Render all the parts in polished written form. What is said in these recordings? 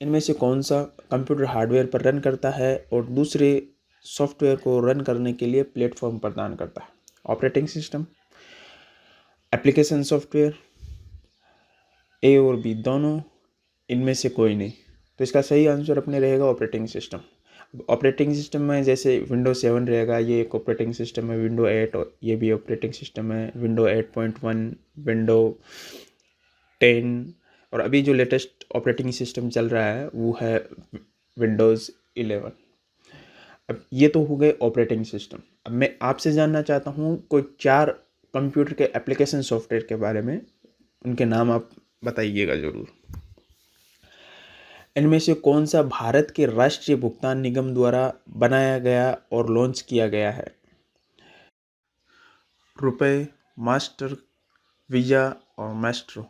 इनमें से कौन सा कंप्यूटर हार्डवेयर पर रन करता है और दूसरे सॉफ्टवेयर को रन करने के लिए प्लेटफॉर्म प्रदान करता है? ऑपरेटिंग सिस्टम, एप्लीकेशन सॉफ्टवेयर, ए और बी दोनों, इनमें से कोई नहीं। तो इसका सही आंसर अपने रहेगा ऑपरेटिंग सिस्टम। ऑपरेटिंग सिस्टम में जैसे विंडो 7 रहेगा, ये एक ऑपरेटिंग सिस्टम है। विंडो 8 ये भी ऑपरेटिंग सिस्टम है। विंडो 8.1, विंडो 10 और अभी जो लेटेस्ट ऑपरेटिंग सिस्टम चल रहा है वो है विंडोज़ 11। अब ये तो हो गए ऑपरेटिंग सिस्टम। अब मैं आपसे जानना चाहता हूँ कोई 4 कंप्यूटर के एप्लीकेशन सॉफ्टवेयर के बारे में, उनके नाम आप बताइएगा ज़रूर। इनमें से कौन सा भारत के राष्ट्रीय भुगतान निगम द्वारा बनाया गया और लॉन्च किया गया है? रुपए, मास्टर, वीज़ा और मैस्ट्रो।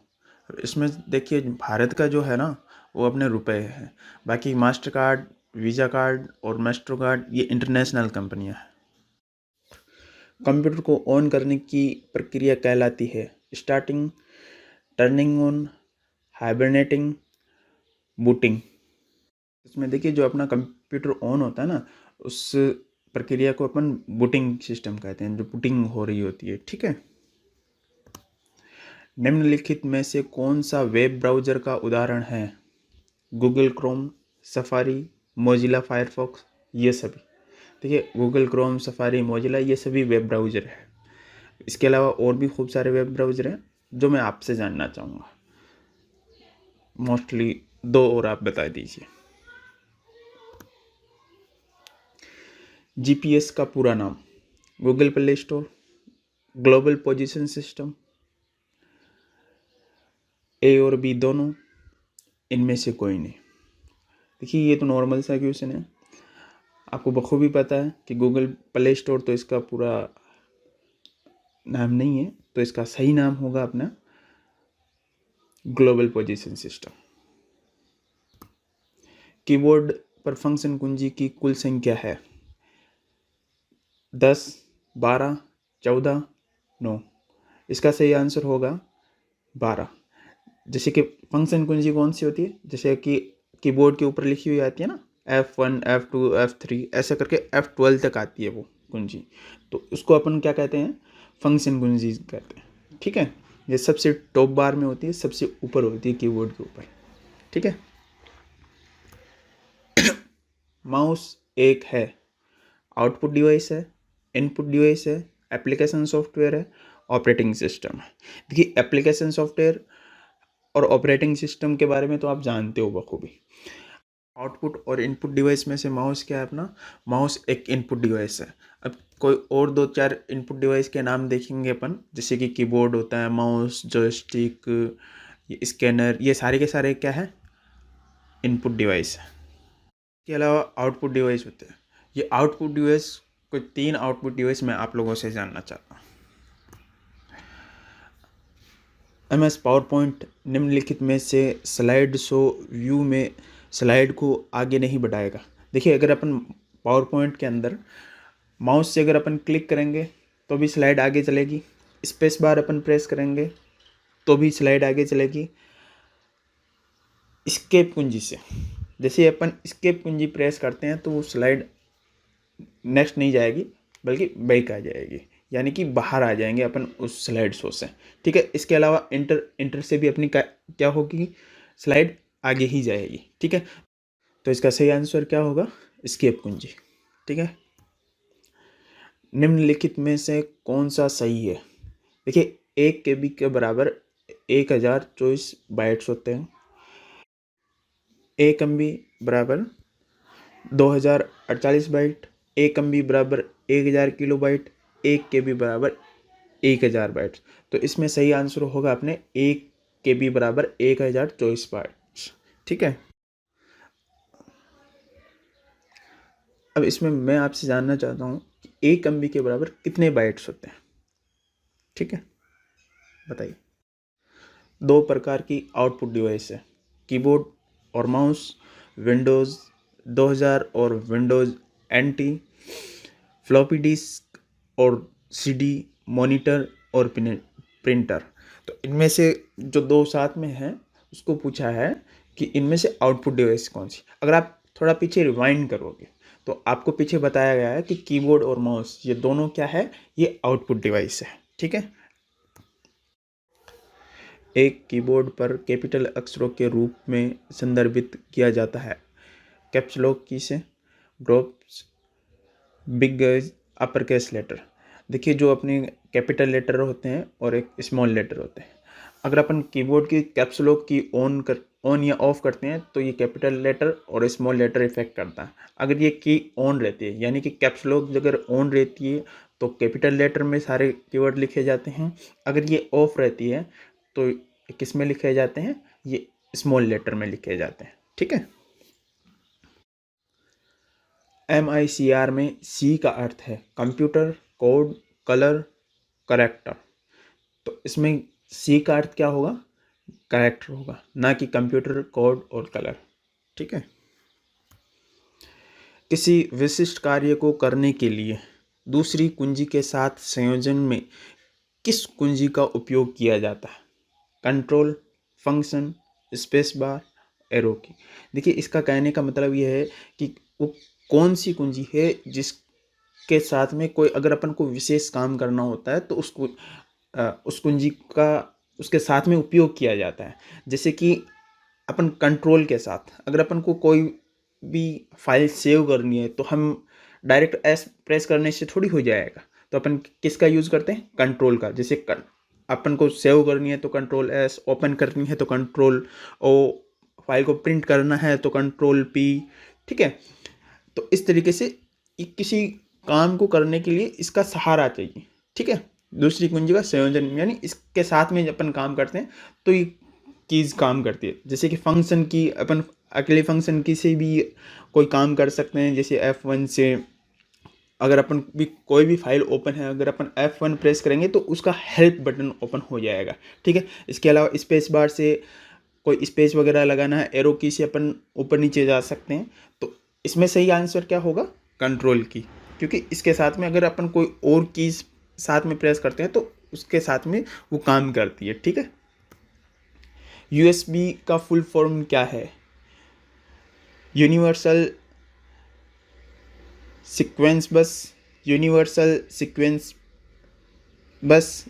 इसमें देखिए भारत का जो है ना वो अपने रुपए है। बाकी मास्टर कार्ड, वीज़ा कार्ड और मैस्ट्रो कार्ड ये इंटरनेशनल कंपनियां हैं। कंप्यूटर को ऑन करने की प्रक्रिया कहलाती है starting, turning on, hibernating, booting. इसमें देखिए जो अपना कंप्यूटर ऑन होता है ना उस प्रक्रिया को अपन बूटिंग सिस्टम कहते हैं, जो बूटिंग हो रही होती है। ठीक है। निम्नलिखित में से कौन सा वेब ब्राउज़र का उदाहरण है? Google Chrome, safari, Mozilla Firefox, ये सभी। देखिए गूगल क्रोम, सफारी, मोजिला ये सभी वेब ब्राउज़र है। इसके अलावा और भी खूब सारे वेब ब्राउज़र हैं जो मैं आपसे जानना चाहूँगा। मोस्टली 2 और आप बता दीजिए। जीपीएस का पूरा नाम? Google play store, global position system, A और बी दोनों, इनमें से कोई नहीं। देखिए ये तो नॉर्मल सा क्वेश्चन है, आपको बखूबी पता है कि गूगल प्ले स्टोर तो इसका पूरा नाम नहीं है, तो इसका सही नाम होगा अपना ग्लोबल पोजीशन सिस्टम। कीबोर्ड पर फंक्शन कुंजी की कुल संख्या है 10, 12, 14, 9। इसका सही आंसर होगा 12। जैसे कि फंक्शन कुंजी कौन सी होती है, जैसे कि कीबोर्ड के ऊपर लिखी हुई आती है ना F1, F2, F3 ऐसे करके F12 तक आती है वो कुंजी, तो उसको अपन क्या कहते हैं? फंक्शन कुंजी कहते हैं। ठीक है। ये सबसे टॉप बार में होती है, सबसे ऊपर होती है कीबोर्ड के ऊपर। ठीक है। माउस एक है, आउटपुट डिवाइस है, इनपुट डिवाइस है, एप्लीकेशन सॉफ्टवेयर है, ऑपरेटिंग सिस्टम है। देखिए एप्लीकेशन सॉफ्टवेयर और ऑपरेटिंग सिस्टम के बारे में तो आप जानते हो बखूबी। आउटपुट और इनपुट डिवाइस में से माउस क्या है अपना? माउस एक इनपुट डिवाइस है। अब कोई और 2-4 इनपुट डिवाइस के नाम देखेंगे अपन, जैसे कि कीबोर्ड होता है, माउस, जॉयस्टिक, ये स्कैनर, ये सारे के सारे क्या है? इनपुट डिवाइस है। इसके अलावा आउटपुट डिवाइस होते हैं। ये आउटपुट डिवाइस, कोई 3 आउटपुट डिवाइस मैं आप लोगों से जानना चाहता हूँ। MS पावर पॉइंट निम्नलिखित में से स्लाइड शो व्यू में स्लाइड को आगे नहीं बढ़ाएगा। देखिए अगर अपन पावर पॉइंट के अंदर माउस से अगर अपन क्लिक करेंगे तो भी स्लाइड आगे चलेगी, स्पेस बार अपन प्रेस करेंगे तो भी स्लाइड आगे चलेगी। स्केप कुंजी से जैसे अपन स्केप कुंजी प्रेस करते हैं तो वो स्लाइड नेक्स्ट नहीं जाएगी बल्कि बैक आ जाएगी, यानी कि बाहर आ जाएंगे अपन उस स्लाइड शो से। ठीक है। इसके अलावा इंटर से भी अपनी क्या होगी? स्लाइड आगे ही जाएगी। ठीक है। तो इसका सही आंसर क्या होगा? स्केप कुंजी। ठीक है। निम्नलिखित में से कौन सा सही है? देखिए 1 KB के बराबर 1024 बाइट्स होते हैं। 1 MB बराबर 2048 बाइट, 1 MB बराबर 1000 किलो बाइट, 1 KB बराबर 1000 बाइट्स। तो इसमें सही आंसर होगा अपने 1 KB बराबर 1024 बाइट्स। ठीक है। अब इसमें मैं आपसे जानना चाहता हूँ कि 1 MB के बराबर कितने बाइट्स होते हैं? ठीक है, बताइए। 2 प्रकार की आउटपुट डिवाइस है, कीबोर्ड और माउस, विंडोज़ 2000 और विंडोज़ NT, फ्लॉपी डिस्क और CD, मॉनिटर और प्रिंटर। तो इनमें से जो 2 साथ में हैं उसको पूछा है कि इनमें से आउटपुट डिवाइस कौन सी। अगर आप थोड़ा पीछे रिवाइंड करोगे तो आपको पीछे बताया गया है कि कीबोर्ड और माउस ये दोनों क्या है, ये आउटपुट डिवाइस है। ठीक है, एक कीबोर्ड पर कैपिटल अक्षरों के रूप में संदर्भित किया जाता है कैप्स लॉक की से, drops, big upper case letter. देखिए जो अपने कैपिटल लेटर होते हैं और एक स्मॉल लेटर होते हैं, अगर अपन कीबोर्ड की कैप्स लॉक की ऑन या ऑफ करते हैं तो ये कैपिटल लेटर और स्मॉल लेटर इफेक्ट करता है। अगर ये की ऑन रहती है यानी कि कैप्स लॉक अगर ऑन रहती है तो कैपिटल लेटर में सारे कीवर्ड लिखे जाते हैं। अगर ये ऑफ रहती है तो किस में लिखे जाते हैं, ये स्मॉल लेटर में लिखे जाते हैं। ठीक है, MICR में C का अर्थ है कंप्यूटर, कोड, कलर, करेक्टर। तो इसमें C का अर्थ क्या होगा, करेक्टर होगा, ना कि कंप्यूटर, कोड और कलर। ठीक है, किसी विशिष्ट कार्य को करने के लिए दूसरी कुंजी के साथ संयोजन में किस कुंजी का उपयोग किया जाता है, control, function, space bar, arrow की। देखिए इसका कहने का मतलब यह है कि वो कौन सी कुंजी है जिसके साथ में कोई अगर अपन को विशेष काम करना होता है तो उसको उस कुंजी का उसके साथ में उपयोग किया जाता है। जैसे कि अपन कंट्रोल के साथ अगर अपन को कोई भी फाइल सेव करनी है तो हम डायरेक्ट एस प्रेस करने से थोड़ी हो जाएगा, तो अपन किसका यूज़ करते हैं, कंट्रोल का। जैसे अपन को सेव करनी है तो कंट्रोल एस, ओपन करनी है तो कंट्रोल ओ, फाइल को प्रिंट करना है तो कंट्रोल पी। ठीक है, तो इस तरीके से किसी काम को करने के लिए इसका सहारा चाहिए। ठीक है, दूसरी कुंजी का संयोजन यानी इसके साथ में जब अपन काम करते हैं तो ये कीज़ काम करती है। जैसे कि फंक्शन की अपन अकेले फंक्शन की से भी कोई काम कर सकते हैं। जैसे F1 से अगर अपन भी कोई भी फाइल ओपन है, अगर अपन F1 प्रेस करेंगे तो उसका हेल्प बटन ओपन हो जाएगा। ठीक है, इसके अलावा स्पेस बार से कोई स्पेस वगैरह लगाना है, एरो की से अपन ऊपर नीचे जा सकते हैं। तो इसमें सही आंसर क्या होगा, कंट्रोल की, क्योंकि इसके साथ में अगर अपन कोई और कीज साथ में प्रेस करते हैं तो उसके साथ में वो काम करती है। ठीक है, USB का फुल फॉर्म क्या है, यूनिवर्सल सीक्वेंस बस, यूनिवर्सल सीक्वेंस बस,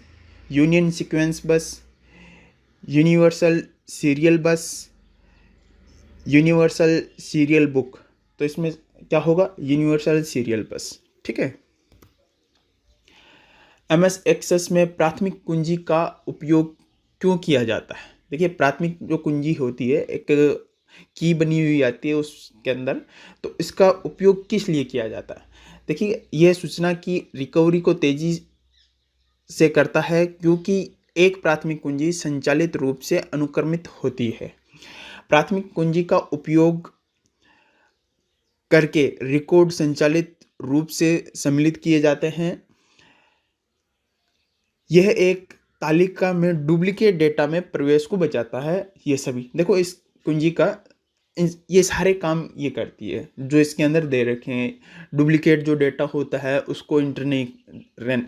यूनियन सीक्वेंस बस, यूनिवर्सल सीरियल बस, यूनिवर्सल सीरियल बुक। तो इसमें क्या होगा, यूनिवर्सल सीरियल बस। ठीक है, MS एक्सेस में प्राथमिक कुंजी का उपयोग क्यों किया जाता है। देखिए प्राथमिक जो कुंजी होती है एक की बनी हुई आती है उसके अंदर, तो इसका उपयोग किस लिए किया जाता है। देखिए यह सूचना की रिकवरी को तेजी से करता है क्योंकि एक प्राथमिक कुंजी संचालित रूप से अनुक्रमित होती है। प्राथमिक कुंजी का उपयोग करके रिकॉर्ड संचालित रूप से सम्मिलित किए जाते हैं। यह एक तालिका में डुप्लीकेट डेटा में प्रवेश को बचाता है। ये सभी देखो इस कुंजी का ये सारे काम ये करती है जो इसके अंदर दे रखे हैं। डुप्लीकेट जो डेटा होता है उसको इंटर नहीं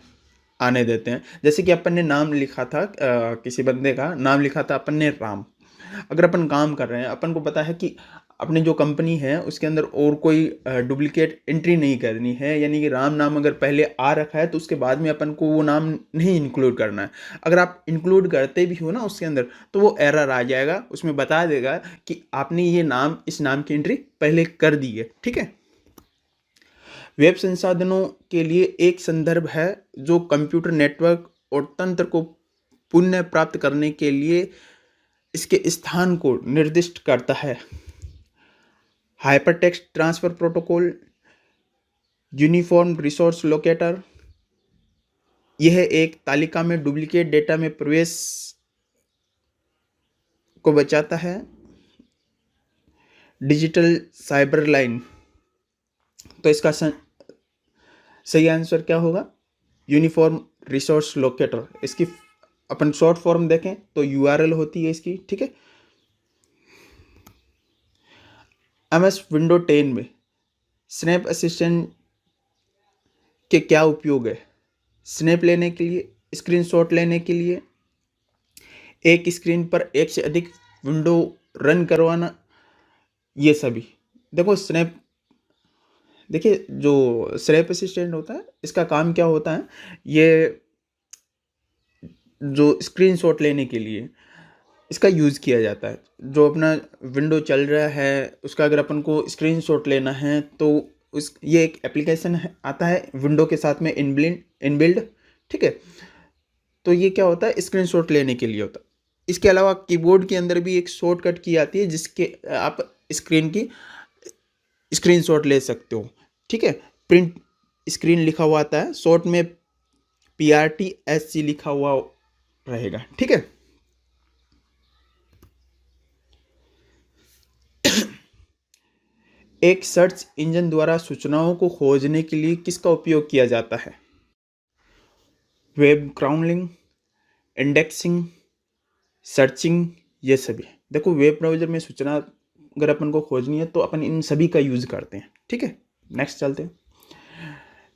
आने देते हैं। जैसे कि अपन ने नाम लिखा था, किसी बंदे का नाम लिखा था अपन ने राम। अगर अपन काम कर रहे हैं, अपन को पता है कि अपनी जो कंपनी है उसके अंदर और कोई डुप्लीकेट एंट्री नहीं करनी है, यानी कि राम नाम अगर पहले आ रखा है तो उसके बाद में अपन को वो नाम नहीं इंक्लूड करना है। अगर आप इंक्लूड करते भी हो ना उसके अंदर तो वो एरर आ जाएगा, उसमें बता देगा कि आपने ये नाम इस नाम की एंट्री पहले कर दी है। ठीक है, वेब संसाधनों के लिए एक संदर्भ है जो कंप्यूटर नेटवर्क और तंत्र को पुनः प्राप्त करने के लिए इसके स्थान को निर्दिष्ट करता है। Hypertext transfer protocol, uniform resource locator, यह एक तालिका में डुप्लीकेट डेटा में प्रवेश को बचाता है। डिजिटल साइबर लाइन, तो इसका सही आंसर क्या होगा, यूनिफॉर्म रिसोर्स लोकेटर। इसकी अपन शॉर्ट फॉर्म देखें तो URL होती है इसकी। ठीक है, MS विंडो 10 में स्नैप असिस्टेंट के क्या उपयोग है, स्नैप लेने के लिए, स्क्रीनशॉट लेने के लिए, एक स्क्रीन पर एक से अधिक विंडो रन ये सभी। देखो स्नैप, देखिए जो स्नैप असिस्टेंट होता है इसका काम क्या होता है, ये जो स्क्रीनशॉट लेने के लिए इसका यूज़ किया जाता है। जो अपना विंडो चल रहा है उसका अगर अपन को स्क्रीनशॉट लेना है तो उस ये एक एप्लीकेशन है, आता है विंडो के साथ में इनबिल्ड, ठीक है। तो ये क्या होता है, स्क्रीनशॉट लेने के लिए होता है। इसके अलावा कीबोर्ड के अंदर भी एक शॉर्टकट की आती है जिसके आप स्क्रीन की स्क्रीनशॉट ले सकते हो, ठीक है। प्रिंट स्क्रीन लिखा हुआ आता है, शॉर्ट में PRTSC लिखा हुआ रहेगा, ठीक है। एक सर्च इंजन द्वारा सूचनाओं को खोजने के लिए किसका उपयोग किया जाता है? वेब क्राउनलिंग, इंडेक्सिंग, सर्चिंग, ये सभी। देखो वेब ब्राउज़र में सूचना अगर अपन को खोजनी है तो अपन इन सभी का यूज़ करते हैं, ठीक है। नेक्स्ट चलते हैं।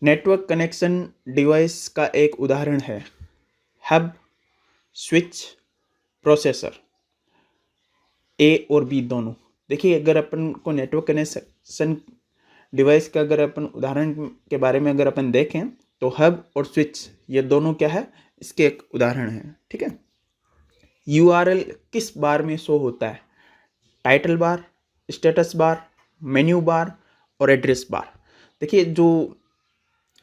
नेटवर्क कनेक्शन डिवाइस का एक उदाहरण है हब, स्विच, प्रोसेसर, ए और बी दोनों। देखिए अगर अपन को नेटवर्क कनेक्शन डिवाइस का अगर अपन उदाहरण के बारे में अगर अपन देखें तो हब और स्विच ये दोनों क्या है, इसके एक उदाहरण है, ठीक है। URL किस बार में शो होता है? Title bar, status bar, menu bar और एड्रेस बार। देखिए जो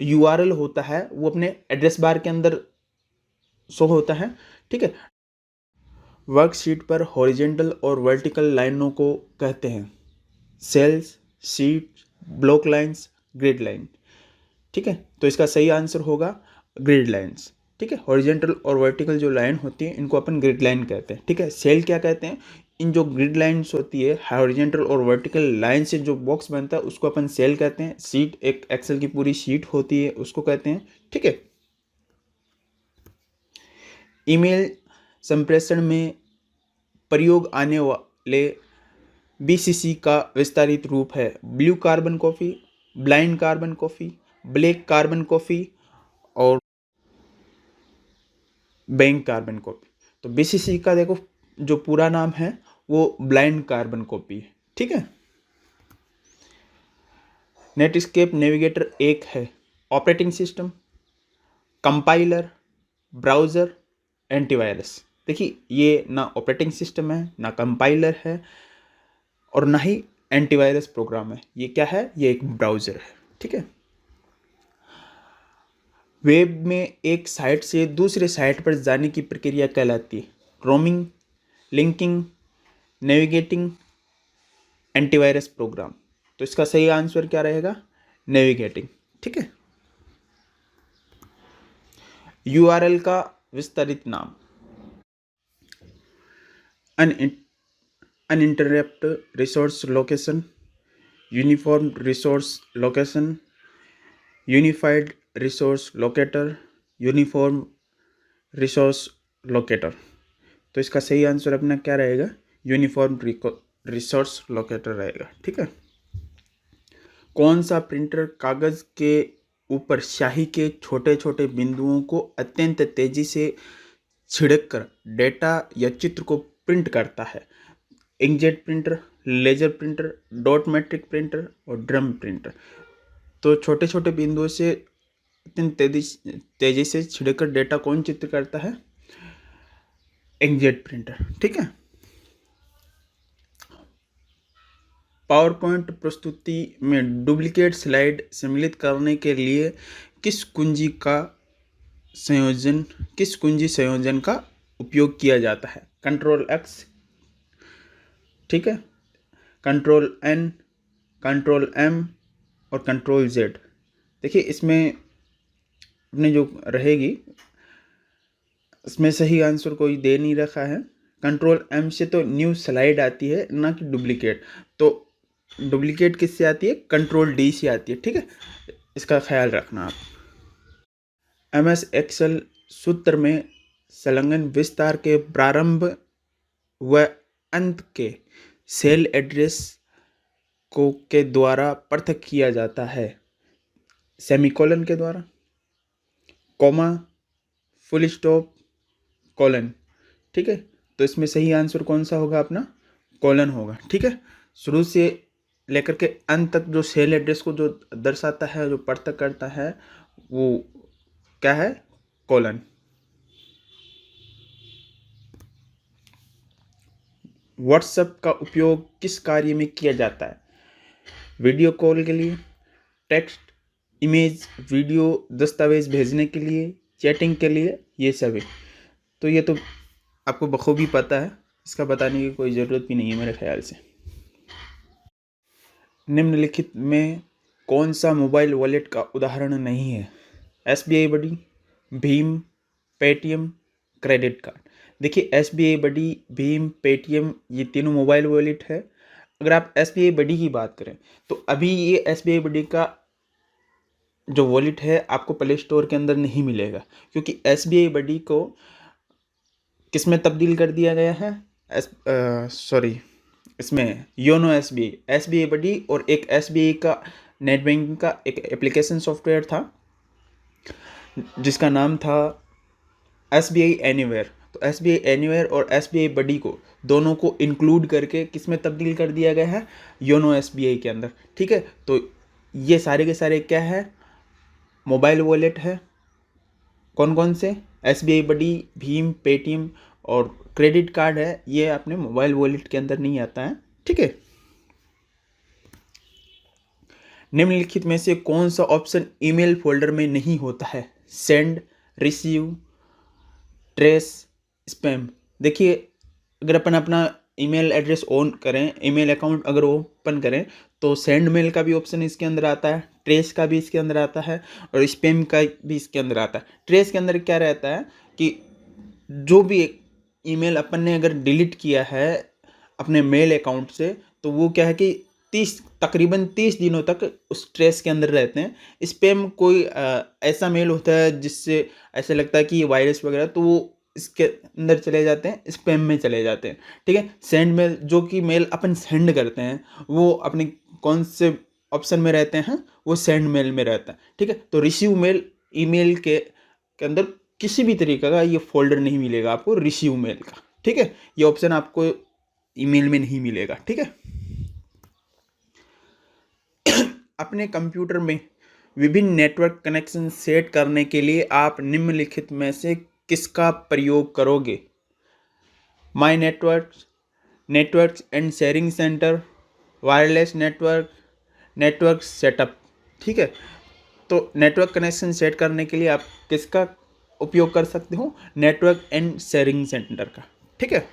URL होता है वो अपने एड्रेस बार के अंदर शो होता है, ठीक है। वर्कशीट पर हॉरिजेंटल और वर्टिकल लाइनों को कहते हैं cells, sheet, block lines, grid line, ठीक है। तो इसका सही आंसर होगा ग्रिड लाइंस, ठीक है। हॉरिजेंटल और वर्टिकल जो लाइन होती है इनको अपन ग्रिड लाइन कहते हैं, ठीक है। सेल क्या कहते हैं, इन जो ग्रिड लाइंस होती है हॉरिजेंटल और वर्टिकल लाइन से जो बॉक्स बनता है उसको अपन सेल कहते हैं। शीट एक एक्सेल की पूरी शीट होती है उसको कहते हैं, ठीक है। ईमेल संप्रेषण में प्रयोग आने वाले BCC का विस्तारित रूप है blue carbon coffee, blind carbon coffee, black carbon coffee और बैंक कार्बन कॉपी। तो BCC का देखो जो पूरा नाम है वो ब्लाइंड कार्बन कॉपी है, ठीक है। नेटस्केप नेविगेटर एक है operating system, compiler, browser, antivirus. देखिए ये ना ऑपरेटिंग सिस्टम है, ना कंपाइलर है और ना ही एंटीवायरस प्रोग्राम है। ये क्या है, ये एक ब्राउज़र है, ठीक है। वेब में एक साइट से दूसरे साइट पर जाने की प्रक्रिया कहलाती है roaming, linking, navigating, antivirus program. तो इसका सही आंसर क्या रहेगा, नेविगेटिंग, ठीक है। URL का विस्तारित नाम uninterrupt resource location, uniform resource location, unified resource locator, uniform resource locator. तो इसका सही आंसर अपना क्या रहेगा, यूनिफॉर्म रिसोर्स लोकेटर रहेगा, ठीक है। कौन सा प्रिंटर कागज़ के ऊपर स्याही के छोटे छोटे बिंदुओं को अत्यंत तेजी से छिड़क कर डेटा या चित्र को प्रिंट करता है? Inkjet printer, laser printer, dot matrix printer और ड्रम प्रिंटर। तो छोटे छोटे बिंदुओं से अत्यंत तेजी से छिड़कर डेटा कौन चित्र करता है, इंकजेट प्रिंटर, ठीक है। पावर पॉइंट प्रस्तुति में डुप्लीकेट स्लाइड सम्मिलित करने के लिए किस कुंजी संयोजन का उपयोग किया जाता है? Ctrl+X, ठीक है, Ctrl+N, Ctrl+M और Ctrl+Z। देखिए इसमें अपने जो रहेगी इसमें सही आंसर कोई दे नहीं रखा है। Ctrl+M से तो न्यू स्लाइड आती है ना कि डुप्लीकेट। तो डुप्लीकेट किससे आती है, Ctrl+D से आती है, ठीक है। इसका ख्याल रखना आप। MS एक्सेल सूत्र में संलग्न विस्तार के प्रारंभ व अंत के सेल एड्रेस को के द्वारा पृथक किया जाता है सेमीकोलन के द्वारा, कॉमा, फुल स्टॉप, कॉलन, ठीक है। तो इसमें सही आंसर कौन सा होगा अपना, कॉलन होगा, ठीक है। शुरू से लेकर के अंत तक जो सेल एड्रेस को जो दर्शाता है, जो पृथक करता है, वो क्या है? कोलन। व्हाट्सएप का उपयोग किस कार्य में किया जाता है? वीडियो कॉल के लिए, टेक्स्ट, इमेज, वीडियो, दस्तावेज भेजने के लिए, चैटिंग के लिए, ये सभी। तो ये तो आपको बखूबी पता है, इसका बताने की कोई ज़रूरत भी नहीं है मेरे ख्याल से। निम्नलिखित में कौन सा मोबाइल वॉलेट का उदाहरण नहीं है? SBI बडी, भीम, पेटीएम, क्रेडिट कार्ड। देखिए SBI बडी, भीम, पेटीएम, ये तीनों मोबाइल वॉलेट है। अगर आप SBI बडी की बात करें तो अभी ये SBI बडी का जो वॉलेट है आपको प्ले स्टोर के अंदर नहीं मिलेगा, क्योंकि SBI बडी को किस में तब्दील कर दिया गया है? इसमें योनो SBI बडी और एक SBI का नेट बैंकिंग का एक एप्लीकेशन सॉफ्टवेयर था जिसका नाम था SBI एनीवेयर। तो SBI एनीवेयर और SBI बडी को दोनों को इंक्लूड करके किस में तब्दील कर दिया गया है? योनो SBI के अंदर। ठीक है, तो ये सारे के सारे क्या है? मोबाइल वॉलेट है। कौन कौन से? SBI बडी, भीम, पेटीएम और क्रेडिट कार्ड है, ये अपने मोबाइल वॉलेट के अंदर नहीं आता है। ठीक है, निम्नलिखित में से कौन सा ऑप्शन ईमेल फोल्डर में नहीं होता है? Send, receive, trace, spam. देखिए अगर अपन अपना ईमेल एड्रेस ऑन करें, ईमेल अकाउंट अगर ओपन करें तो सेंड मेल का भी ऑप्शन इसके अंदर आता है, ट्रेस का भी इसके अंदर आता है और स्पैम का भी इसके अंदर आता है। ट्रेस के अंदर क्या रहता है कि जो भी ईमेल अपन ने अगर डिलीट किया है अपने मेल अकाउंट से, तो वो क्या है कि तकरीबन 30 दिनों तक उस ट्रेस के अंदर रहते हैं। स्पैम कोई ऐसा मेल होता है जिससे ऐसा लगता है कि ये वायरस वगैरह, तो वो इसके अंदर चले जाते हैं, स्पैम में चले जाते हैं। ठीक है, सेंड मेल, जो कि मेल अपन सेंड करते हैं वो अपने कौन से ऑप्शन में रहते हैं? वो सेंड मेल में रहता है। ठीक है, तो रिसीव मेल, ईमेल के अंदर किसी भी तरीके का ये फोल्डर नहीं मिलेगा आपको रिसीव मेल का। ठीक है, ये ऑप्शन आपको ईमेल में नहीं मिलेगा। ठीक है, अपने कंप्यूटर में विभिन्न नेटवर्क कनेक्शन सेट करने के लिए आप निम्नलिखित में से किसका प्रयोग करोगे? My networks and sharing centre, wireless network setup. ठीक है, तो नेटवर्क कनेक्शन सेट करने के लिए आप किसका उपयोग कर सकते हो? नेटवर्क एंड शेयरिंग सेंटर का। ठीक है,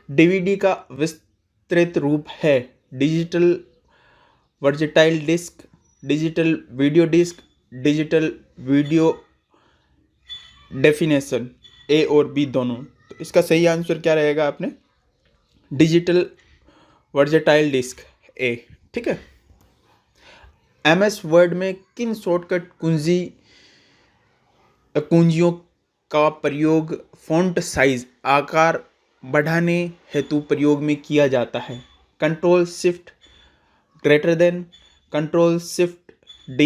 DVD का विस्तृत रूप है digital versatile disc, digital video disc, digital video definition, A और B दोनों। तो इसका सही आंसर क्या रहेगा? आपने डिजिटल वर्सेटाइल डिस्क, A। ठीक है, MS वर्ड में किन शॉर्टकट कुंजियों का प्रयोग फ़ॉन्ट साइज, आकार बढ़ाने हेतु प्रयोग में किया जाता है? Control shift greater than, control shift D,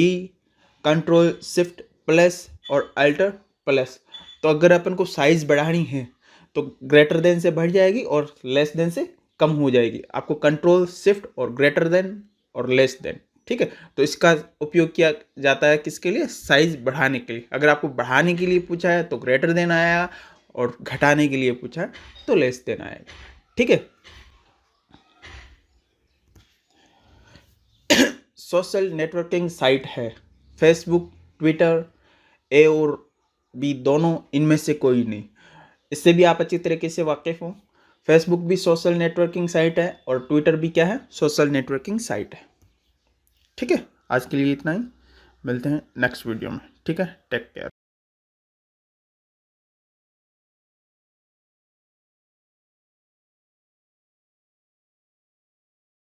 control shift plus और अल्टर प्लस। तो अगर अपन को साइज बढ़ानी है तो ग्रेटर देन से बढ़ जाएगी और लेस देन से कम हो जाएगी। आपको कंट्रोल शिफ्ट और ग्रेटर देन और लेस देन। ठीक है, तो इसका उपयोग किया जाता है किसके लिए? साइज बढ़ाने के लिए। अगर आपको बढ़ाने के लिए पूछा है तो ग्रेटर देन आएगा और घटाने के लिए पूछा है तो लेस देन आएगा। ठीक है, सोशल नेटवर्किंग साइट है फेसबुक, ट्विटर, A और B दोनों, इनमें से कोई नहीं। इससे भी आप अच्छी तरीके से वाकिफ हो। फेसबुक भी सोशल नेटवर्किंग साइट है और ट्विटर भी क्या है? सोशल नेटवर्किंग साइट है। ठीक है, आज के लिए इतना ही, मिलते हैं नेक्स्ट वीडियो में। ठीक है, टेक केयर।